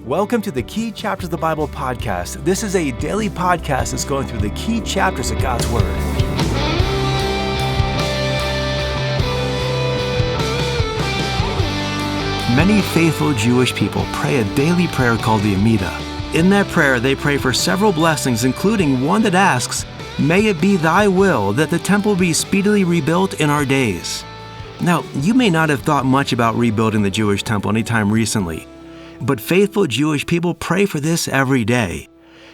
Welcome to the Key Chapters of the Bible podcast. This is a daily podcast that's going through the key chapters of God's Word. Many faithful Jewish people pray a daily prayer called the Amidah. In that prayer, they pray for several blessings, including one that asks, "May it be thy will that the temple be speedily rebuilt in our days." Now, you may not have thought much about rebuilding the Jewish temple anytime recently, but faithful Jewish people pray for this every day.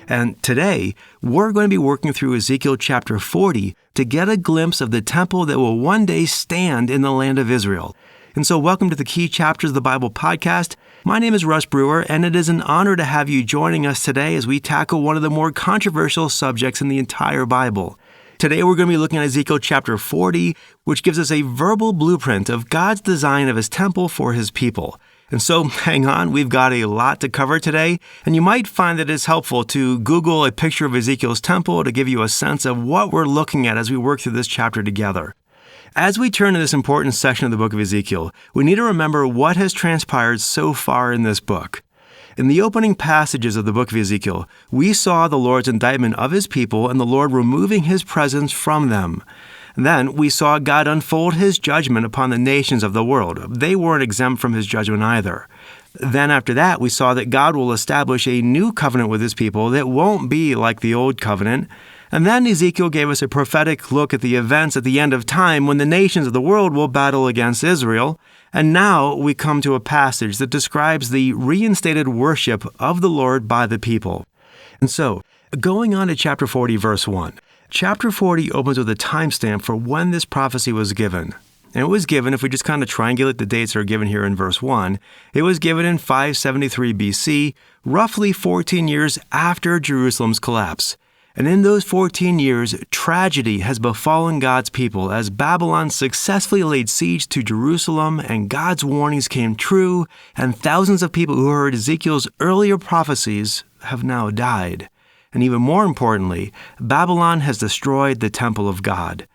And today, we're going to be working through Ezekiel chapter 40 to get a glimpse of the temple that will one day stand in the land of Israel. And so welcome to the Key Chapters of the Bible podcast. My name is Russ Brewer, and it is an honor to have you joining us today as we tackle one of the more controversial subjects in the entire Bible. Today we're going to be looking at Ezekiel chapter 40, which gives us a verbal blueprint of God's design of His temple for His people. And so, hang on, we've got a lot to cover today, and you might find that it's helpful to Google a picture of Ezekiel's temple to give you a sense of what we're looking at as we work through this chapter together. As we turn to this important section of the book of Ezekiel, we need to remember what has transpired so far in this book. In the opening passages of the book of Ezekiel, we saw the Lord's indictment of His people and the Lord removing His presence from them. Then we saw God unfold His judgment upon the nations of the world. They weren't exempt from His judgment either. Then after that, we saw that God will establish a new covenant with His people that won't be like the old covenant. And then Ezekiel gave us a prophetic look at the events at the end of time when the nations of the world will battle against Israel. And now we come to a passage that describes the reinstated worship of the Lord by the people. And so, going on to chapter 40, verse 1. Chapter 40 opens with a timestamp for when this prophecy was given. And it was given, if we just kind of triangulate the dates that are given here in verse 1, it was given in 573 BC, roughly 14 years after Jerusalem's collapse. And in those 14 years, tragedy has befallen God's people as Babylon successfully laid siege to Jerusalem and God's warnings came true, and thousands of people who heard Ezekiel's earlier prophecies have now died. And even more importantly, Babylon has destroyed the temple of God.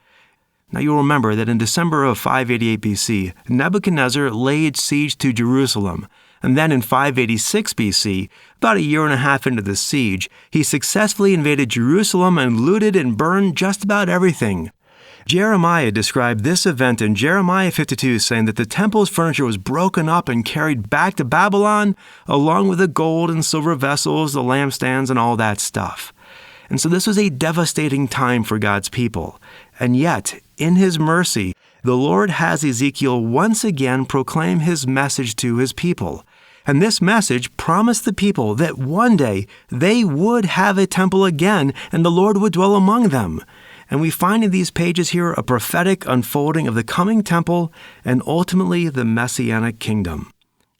Now you'll remember that in December of 588 BC, Nebuchadnezzar laid siege to Jerusalem. And then in 586 BC, about a year and a half into the siege, he successfully invaded Jerusalem and looted and burned just about everything. Jeremiah described this event in Jeremiah 52, saying that the temple's furniture was broken up and carried back to Babylon, along with the gold and silver vessels, the lampstands, and all that stuff. And so this was a devastating time for God's people. And yet, in His mercy, the Lord has Ezekiel once again proclaim His message to His people. And this message promised the people that one day they would have a temple again and the Lord would dwell among them. And we find in these pages here a prophetic unfolding of the coming temple and ultimately the Messianic kingdom.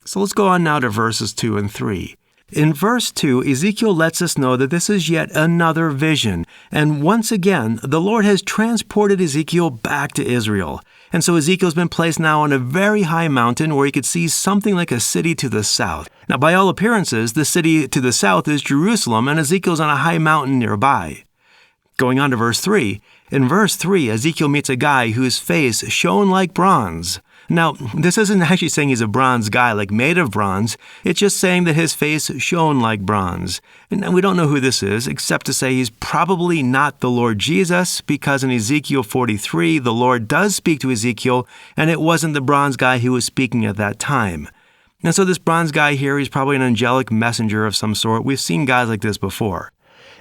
So let's go on now to verses 2 and 3. In verse 2, Ezekiel lets us know that this is yet another vision. And once again, the Lord has transported Ezekiel back to Israel. And so Ezekiel's been placed now on a very high mountain where he could see something like a city to the south. Now, by all appearances, the city to the south is Jerusalem, and Ezekiel's on a high mountain nearby. Going on to verse 3. In verse 3, Ezekiel meets a guy whose face shone like bronze. Now, this isn't actually saying he's a bronze guy, like made of bronze. It's just saying that his face shone like bronze. And we don't know who this is, except to say he's probably not the Lord Jesus, because in Ezekiel 43, the Lord does speak to Ezekiel, and it wasn't the bronze guy who was speaking at that time. And so this bronze guy here, he's probably an angelic messenger of some sort. We've seen guys like this before.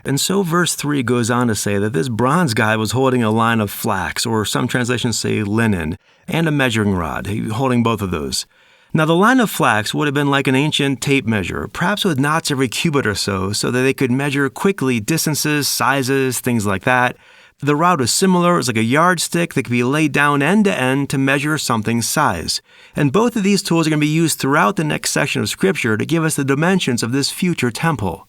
And so verse 3 goes on to say that this bronze guy was holding a line of flax, or some translations say linen, and a measuring rod, holding both of those. Now the line of flax would have been like an ancient tape measure, perhaps with knots every cubit or so that they could measure quickly distances, sizes, things like that. The rod was similar. It was like a yardstick that could be laid down end to end to measure something's size. And both of these tools are going to be used throughout the next section of Scripture to give us the dimensions of this future temple.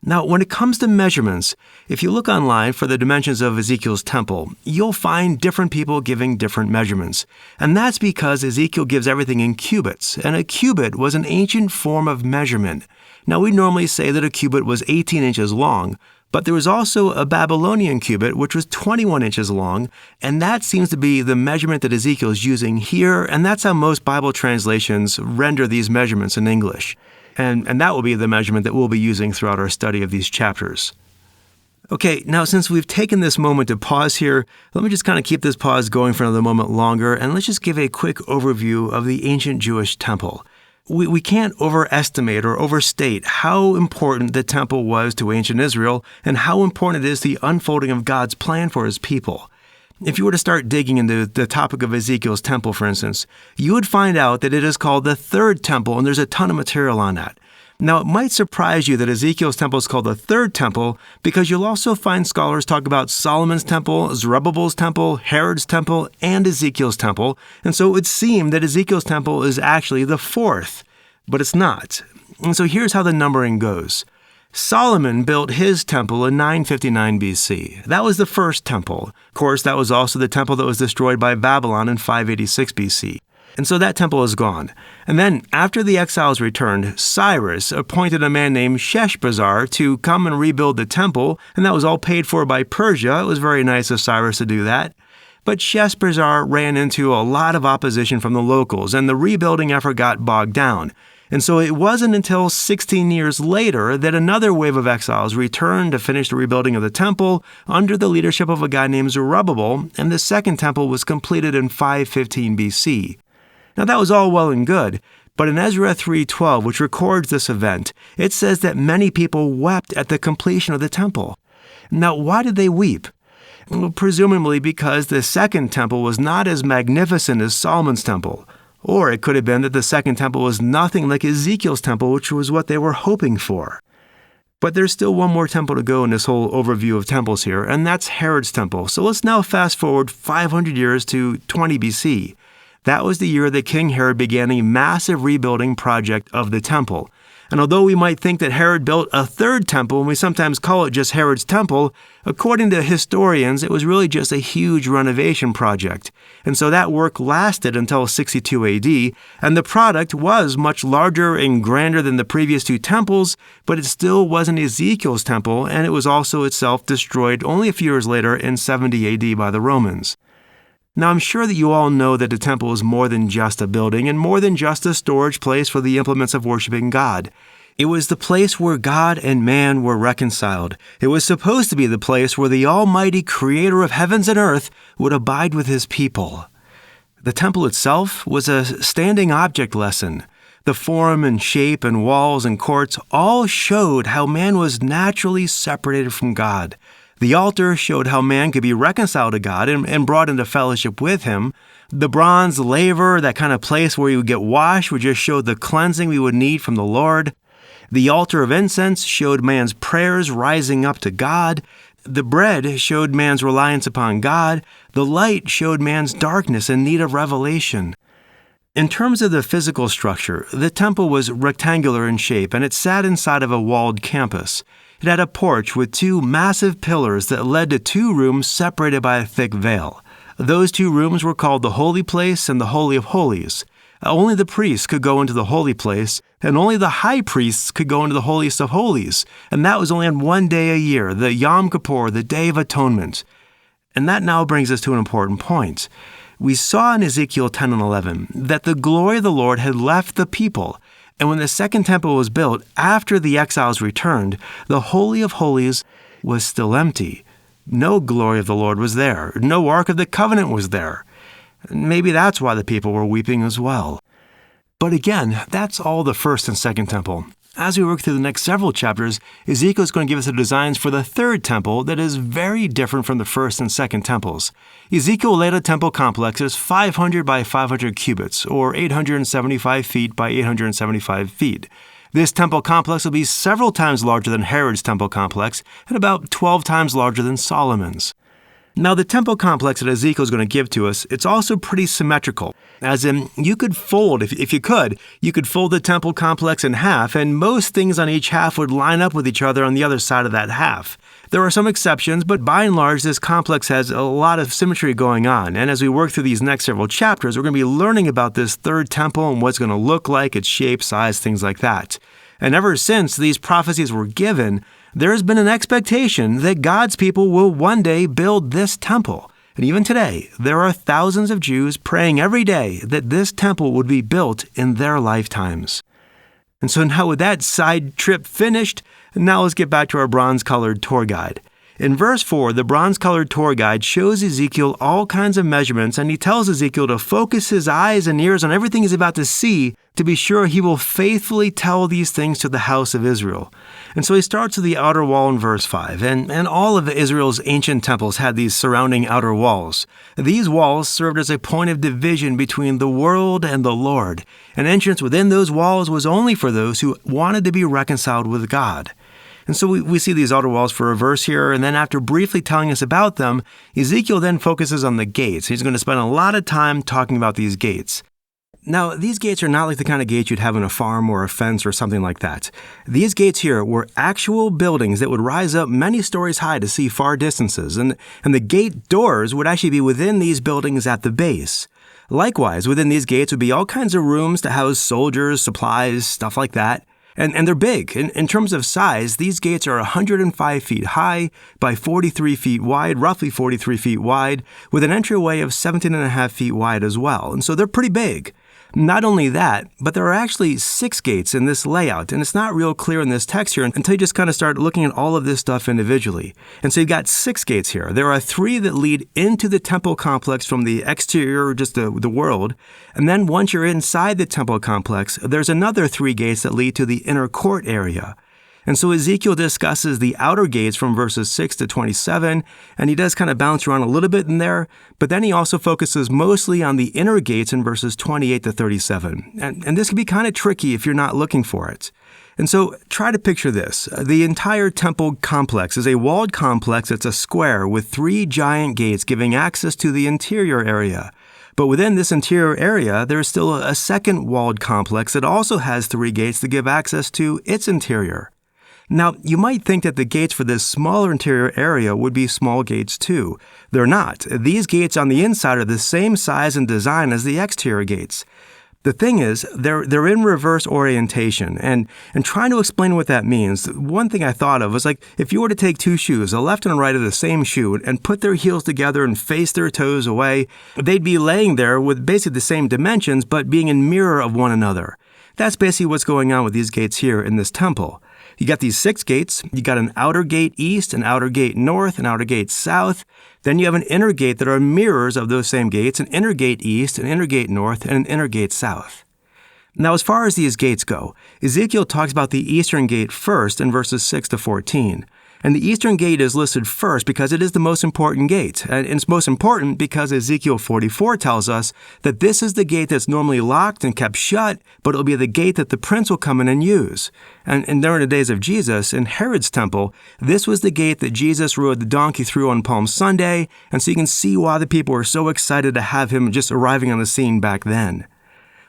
Now, when it comes to measurements, if you look online for the dimensions of Ezekiel's temple, you'll find different people giving different measurements. And that's because Ezekiel gives everything in cubits, and a cubit was an ancient form of measurement. Now, we normally say that a cubit was 18 inches long, but there was also a Babylonian cubit, which was 21 inches long, and that seems to be the measurement that Ezekiel is using here, and that's how most Bible translations render these measurements in English. And that will be the measurement that we'll be using throughout our study of these chapters. Okay, now since we've taken this moment to pause here, let me just kind of keep this pause going for another moment longer, and let's just give a quick overview of the ancient Jewish temple. We can't overestimate or overstate how important the temple was to ancient Israel and how important it is to the unfolding of God's plan for his people. If you were to start digging into the topic of Ezekiel's temple, for instance, you would find out that it is called the third temple, and there's a ton of material on that. Now, it might surprise you that Ezekiel's temple is called the third temple because you'll also find scholars talk about Solomon's temple, Zerubbabel's temple, Herod's temple, and Ezekiel's temple, and so it would seem that Ezekiel's temple is actually the fourth, but it's not. And so here's how the numbering goes. Solomon built his temple in 959 BC. That was the first temple. Of course, that was also the temple that was destroyed by Babylon in 586 BC. And so that temple is gone. And then, after the exiles returned, Cyrus appointed a man named Sheshbazzar to come and rebuild the temple, and that was all paid for by Persia. It was very nice of Cyrus to do that. But Sheshbazzar ran into a lot of opposition from the locals, and the rebuilding effort got bogged down. And so it wasn't until 16 years later that another wave of exiles returned to finish the rebuilding of the temple under the leadership of a guy named Zerubbabel, and the second temple was completed in 515 BC. Now that was all well and good, but in Ezra 3:12, which records this event, it says that many people wept at the completion of the temple. Now why did they weep? Well, presumably because the second temple was not as magnificent as Solomon's temple. Or it could have been that the second temple was nothing like Ezekiel's temple, which was what they were hoping for. But there's still one more temple to go in this whole overview of temples here, and that's Herod's temple. So let's now fast forward 500 years to 20 BC. That was the year that King Herod began a massive rebuilding project of the temple. And although we might think that Herod built a third temple, and we sometimes call it just Herod's temple, according to historians, it was really just a huge renovation project. And so that work lasted until 62 AD, and the product was much larger and grander than the previous two temples, but it still wasn't Ezekiel's temple, and it was also itself destroyed only a few years later in 70 AD by the Romans. Now, I'm sure that you all know that the temple is more than just a building and more than just a storage place for the implements of worshiping God. It was the place where God and man were reconciled. It was supposed to be the place where the Almighty Creator of heavens and earth would abide with his people. The temple itself was a standing object lesson. The form and shape and walls and courts all showed how man was naturally separated from God. The altar showed how man could be reconciled to God and brought into fellowship with him. The bronze laver, that kind of place where you would get washed, would just show the cleansing we would need from the Lord. The altar of incense showed man's prayers rising up to God. The bread showed man's reliance upon God. The light showed man's darkness and need of revelation. In terms of the physical structure, the temple was rectangular in shape, and it sat inside of a walled campus. It had a porch with two massive pillars that led to two rooms separated by a thick veil. Those two rooms were called the Holy Place and the Holy of Holies. Only the priests could go into the Holy Place, and only the high priests could go into the Holiest of Holies, and that was only on one day a year, the Yom Kippur, the Day of Atonement. And that now brings us to an important point. We saw in Ezekiel 10 and 11 that the glory of the Lord had left the people, and when the second temple was built after the exiles returned, the Holy of Holies was still empty. No glory of the Lord was there. No Ark of the Covenant was there. Maybe that's why the people were weeping as well. But again, that's all the first and second temple. As we work through the next several chapters, Ezekiel is going to give us the designs for the third temple that is very different from the first and second temples. Ezekiel laid a temple complex that is 500 by 500 cubits, or 875 feet by 875 feet. This temple complex will be several times larger than Herod's temple complex and about 12 times larger than Solomon's. Now, the temple complex that Ezekiel is going to give to us, it's also pretty symmetrical. As in, you could fold, if you could fold the temple complex in half, and most things on each half would line up with each other on the other side of that half. There are some exceptions, but by and large, this complex has a lot of symmetry going on. And as we work through these next several chapters, we're going to be learning about this third temple and what it's going to look like, its shape, size, things like that. And ever since these prophecies were given, there has been an expectation that God's people will one day build this temple. And even today, there are thousands of Jews praying every day that this temple would be built in their lifetimes. And so now with that side trip finished, now let's get back to our bronze-colored tour guide. In verse 4, the bronze-colored tour guide shows Ezekiel all kinds of measurements, and he tells Ezekiel to focus his eyes and ears on everything he's about to see to be sure he will faithfully tell these things to the house of Israel. And so he starts with the outer wall in verse 5, and all of Israel's ancient temples had these surrounding outer walls. These walls served as a point of division between the world and the Lord. An entrance within those walls was only for those who wanted to be reconciled with God. And so we see these outer walls for a verse here, and then after briefly telling us about them, Ezekiel then focuses on the gates. He's going to spend a lot of time talking about these gates. Now, these gates are not like the kind of gates you'd have in a farm or a fence or something like that. These gates here were actual buildings that would rise up many stories high to see far distances, and the gate doors would actually be within these buildings at the base. Likewise, within these gates would be all kinds of rooms to house soldiers, supplies, stuff like that. And they're big. In terms of size, these gates are 105 feet high by 43 feet wide, roughly 43 feet wide, with an entryway of 17.5 feet wide as well. And so they're pretty big. Not only that, but there are actually 6 gates in this layout, and it's not real clear in this text here until you just kind of start looking at all of this stuff individually. And so you've got 6 gates here. There are 3 that lead into the temple complex from the exterior, just the world, and then once you're inside the temple complex, there's another 3 gates that lead to the inner court area. And so Ezekiel discusses the outer gates from verses 6 to 27, and he does kind of bounce around a little bit in there, but then he also focuses mostly on the inner gates in verses 28 to 37. And this can be kind of tricky if you're not looking for it. And so try to picture this. The entire temple complex is a walled complex. It's a square with 3 giant gates giving access to the interior area. But within this interior area, there is still a second walled complex that also has 3 gates to give access to its interior. Now, you might think that the gates for this smaller interior area would be small gates too. They're not. These gates on the inside are the same size and design as the exterior gates. The thing is, they're in reverse orientation, and trying to explain what that means, one thing I thought of was like if you were to take 2 shoes, a left and a right of the same shoe, and put their heels together and face their toes away, they'd be laying there with basically the same dimensions, but being in mirror of one another. That's basically what's going on with these gates here in this temple. You got these 6 gates. You got an outer gate east, an outer gate north, an outer gate south. Then you have an inner gate that are mirrors of those same gates, an inner gate east, an inner gate north, and an inner gate south. Now, as far as these gates go, Ezekiel talks about the eastern gate first in verses 6 to 14. And the eastern gate is listed first because it is the most important gate. And it's most important because Ezekiel 44 tells us that this is the gate that's normally locked and kept shut, but it'll be the gate that the prince will come in and use. And during the days of Jesus, in Herod's temple, this was the gate that Jesus rode the donkey through on Palm Sunday, and so you can see why the people were so excited to have him just arriving on the scene back then.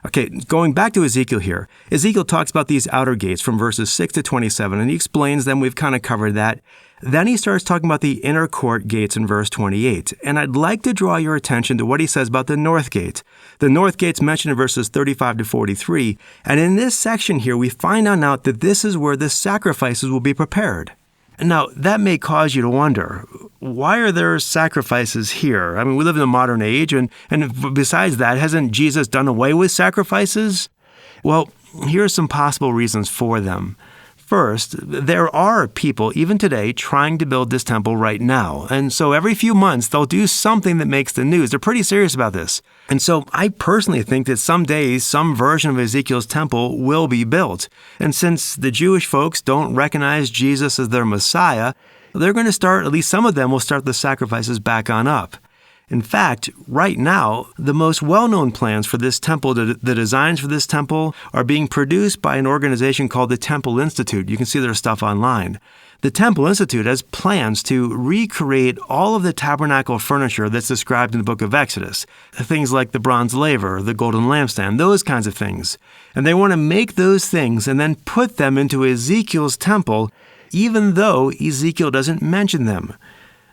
Okay, going back to Ezekiel here, Ezekiel talks about these outer gates from verses 6 to 27, and he explains them. We've kind of covered that. Then he starts talking about the inner court gates in verse 28, and I'd like to draw your attention to what he says about the north gate. The north gate's mentioned in verses 35 to 43, and in this section here, we find out that this is where the sacrifices will be prepared. Now, that may cause you to wonder, why are there sacrifices here? I mean, we live in a modern age, and besides that, hasn't Jesus done away with sacrifices? Well, here are some possible reasons for them. First, there are people, even today, trying to build this temple right now. And so every few months, they'll do something that makes the news. They're pretty serious about this. And so I personally think that someday some version of Ezekiel's temple will be built. And since the Jewish folks don't recognize Jesus as their Messiah, they're going to start, at least some of them will start the sacrifices back on up. In fact, right now, the most well-known plans for this temple, the designs for this temple, are being produced by an organization called the Temple Institute. You can see their stuff online. The Temple Institute has plans to recreate all of the tabernacle furniture that's described in the Book of Exodus. Things like the bronze laver, the golden lampstand, those kinds of things. And they want to make those things and then put them into Ezekiel's temple, even though Ezekiel doesn't mention them.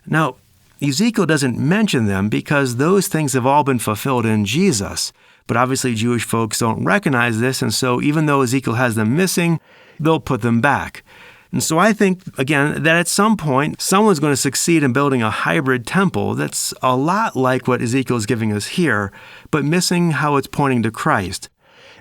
Now, Ezekiel doesn't mention them because those things have all been fulfilled in Jesus. But obviously Jewish folks don't recognize this, and so even though Ezekiel has them missing, they'll put them back. And so I think, again, that at some point, someone's going to succeed in building a hybrid temple that's a lot like what Ezekiel is giving us here, but missing how it's pointing to Christ.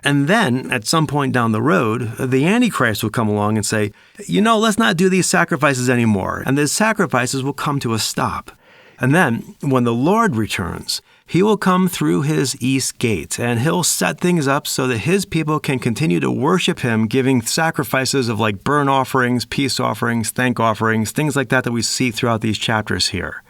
And then, at some point down the road, the Antichrist will come along and say, let's not do these sacrifices anymore. And the sacrifices will come to a stop. And then, when the Lord returns, he will come through his east gate, and he'll set things up so that his people can continue to worship him, giving sacrifices of like burnt offerings, peace offerings, thank offerings, things like that we see throughout these chapters here.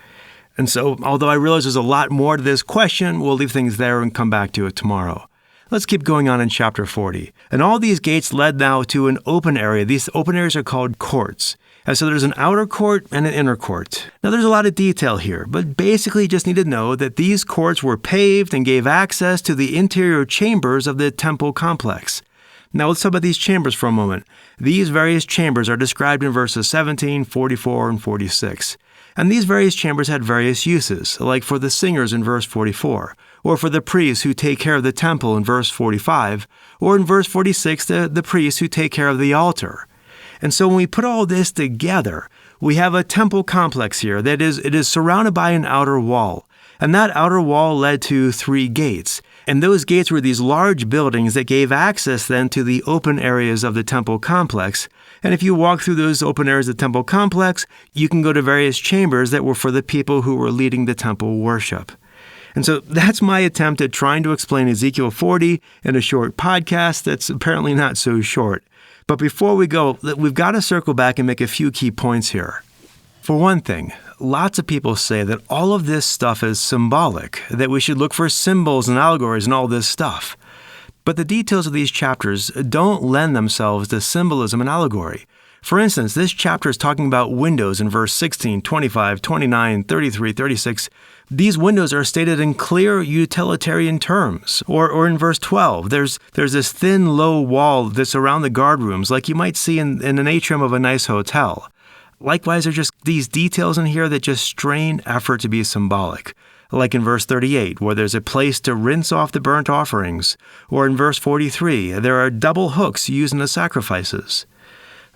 And so, although I realize there's a lot more to this question, we'll leave things there and come back to it tomorrow. Let's keep going on in chapter 40. And all these gates led now to an open area. These open areas are called courts. And so there's an outer court and an inner court. Now there's a lot of detail here, but basically you just need to know that these courts were paved and gave access to the interior chambers of the temple complex. Now let's talk about these chambers for a moment. These various chambers are described in verses 17, 44, and 46. And these various chambers had various uses, like for the singers in verse 44, or for the priests who take care of the temple in verse 45, or in verse 46, the priests who take care of the altar. And so when we put all this together, we have a temple complex here that it is surrounded by an outer wall. And that outer wall led to 3 gates. And those gates were these large buildings that gave access then to the open areas of the temple complex. And if you walk through those open areas of the temple complex, you can go to various chambers that were for the people who were leading the temple worship. And so that's my attempt at trying to explain Ezekiel 40 in a short podcast that's apparently not so short. But before we go, we've got to circle back and make a few key points here. For one thing, lots of people say that all of this stuff is symbolic, that we should look for symbols and allegories and all this stuff. But the details of these chapters don't lend themselves to symbolism and allegory. For instance, this chapter is talking about windows in verse 16, 25, 29, 33, 36. These windows are stated in clear utilitarian terms. Or in verse 12, there's this thin, low wall that's around the guard rooms, like you might see in an atrium of a nice hotel. Likewise, there's just these details in here that just strain effort to be symbolic. Like in verse 38, where there's a place to rinse off the burnt offerings. Or in verse 43, there are double hooks used in the sacrifices.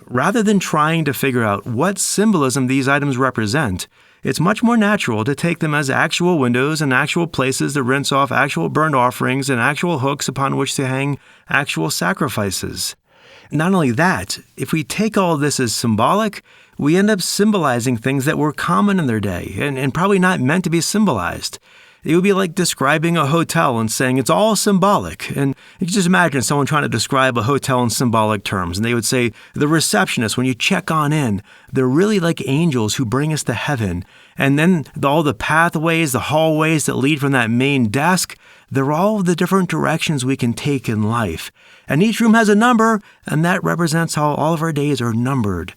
Rather than trying to figure out what symbolism these items represent, it's much more natural to take them as actual windows and actual places to rinse off actual burnt offerings and actual hooks upon which to hang actual sacrifices. Not only that, if we take all this as symbolic, we end up symbolizing things that were common in their day and probably not meant to be symbolized. It would be like describing a hotel and saying it's all symbolic. And you can just imagine someone trying to describe a hotel in symbolic terms. And they would say, the receptionists, when you check on in, they're really like angels who bring us to heaven. And then all the pathways, the hallways that lead from that main desk, they're all the different directions we can take in life. And each room has a number, and that represents how all of our days are numbered.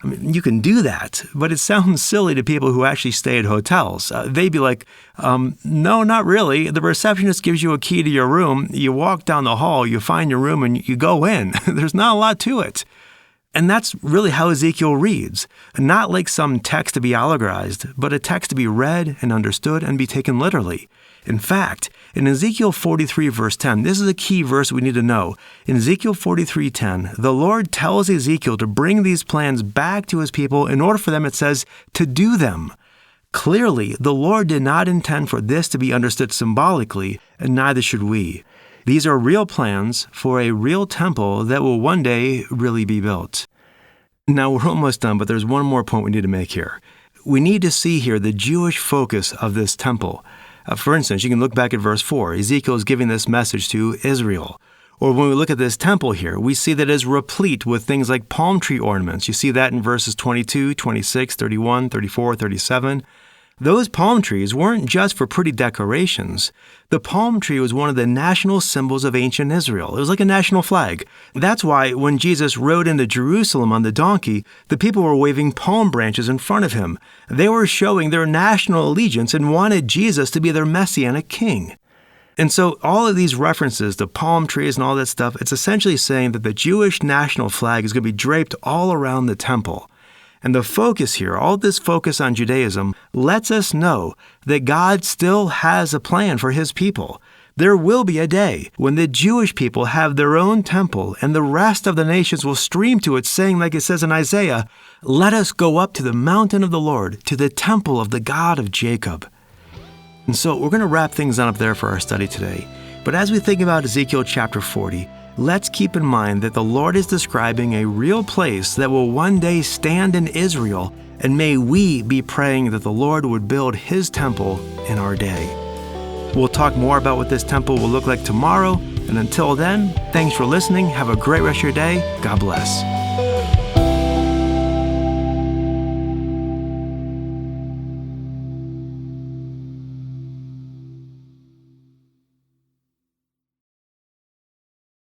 I mean, you can do that, but it sounds silly to people who actually stay at hotels. They'd be like, no, not really. The receptionist gives you a key to your room. You walk down the hall, you find your room, and you go in. There's not a lot to it. And that's really how Ezekiel reads. Not like some text to be allegorized, but a text to be read and understood and be taken literally. In fact, in Ezekiel 43 verse 10, this is a key verse we need to know. In Ezekiel 43:10, the Lord tells Ezekiel to bring these plans back to his people in order for them, it says, to do them. Clearly, the Lord did not intend for this to be understood symbolically, and neither should we. These are real plans for a real temple that will one day really be built. Now, we're almost done, but there's one more point we need to make here. We need to see here the Jewish focus of this temple. For instance, you can look back at verse 4. Ezekiel is giving this message to Israel. Or when we look at this temple here, we see that it is replete with things like palm tree ornaments. You see that in verses 22, 26, 31, 34, 37. Those palm trees weren't just for pretty decorations. The palm tree was one of the national symbols of ancient Israel. It was like a national flag. That's why when Jesus rode into Jerusalem on the donkey, the people were waving palm branches in front of him. They were showing their national allegiance and wanted Jesus to be their messianic king. And so all of these references to palm trees and all that stuff, it's essentially saying that the Jewish national flag is going to be draped all around the temple. And the focus here, all this focus on Judaism, lets us know that God still has a plan for his people. There will be a day when the Jewish people have their own temple and the rest of the nations will stream to it, saying, like it says in Isaiah, "Let us go up to the mountain of the Lord, to the temple of the God of Jacob." And so we're going to wrap things on up there for our study today. But as we think about Ezekiel chapter 40, let's keep in mind that the Lord is describing a real place that will one day stand in Israel, and may we be praying that the Lord would build His temple in our day. We'll talk more about what this temple will look like tomorrow, and until then, thanks for listening. Have a great rest of your day. God bless.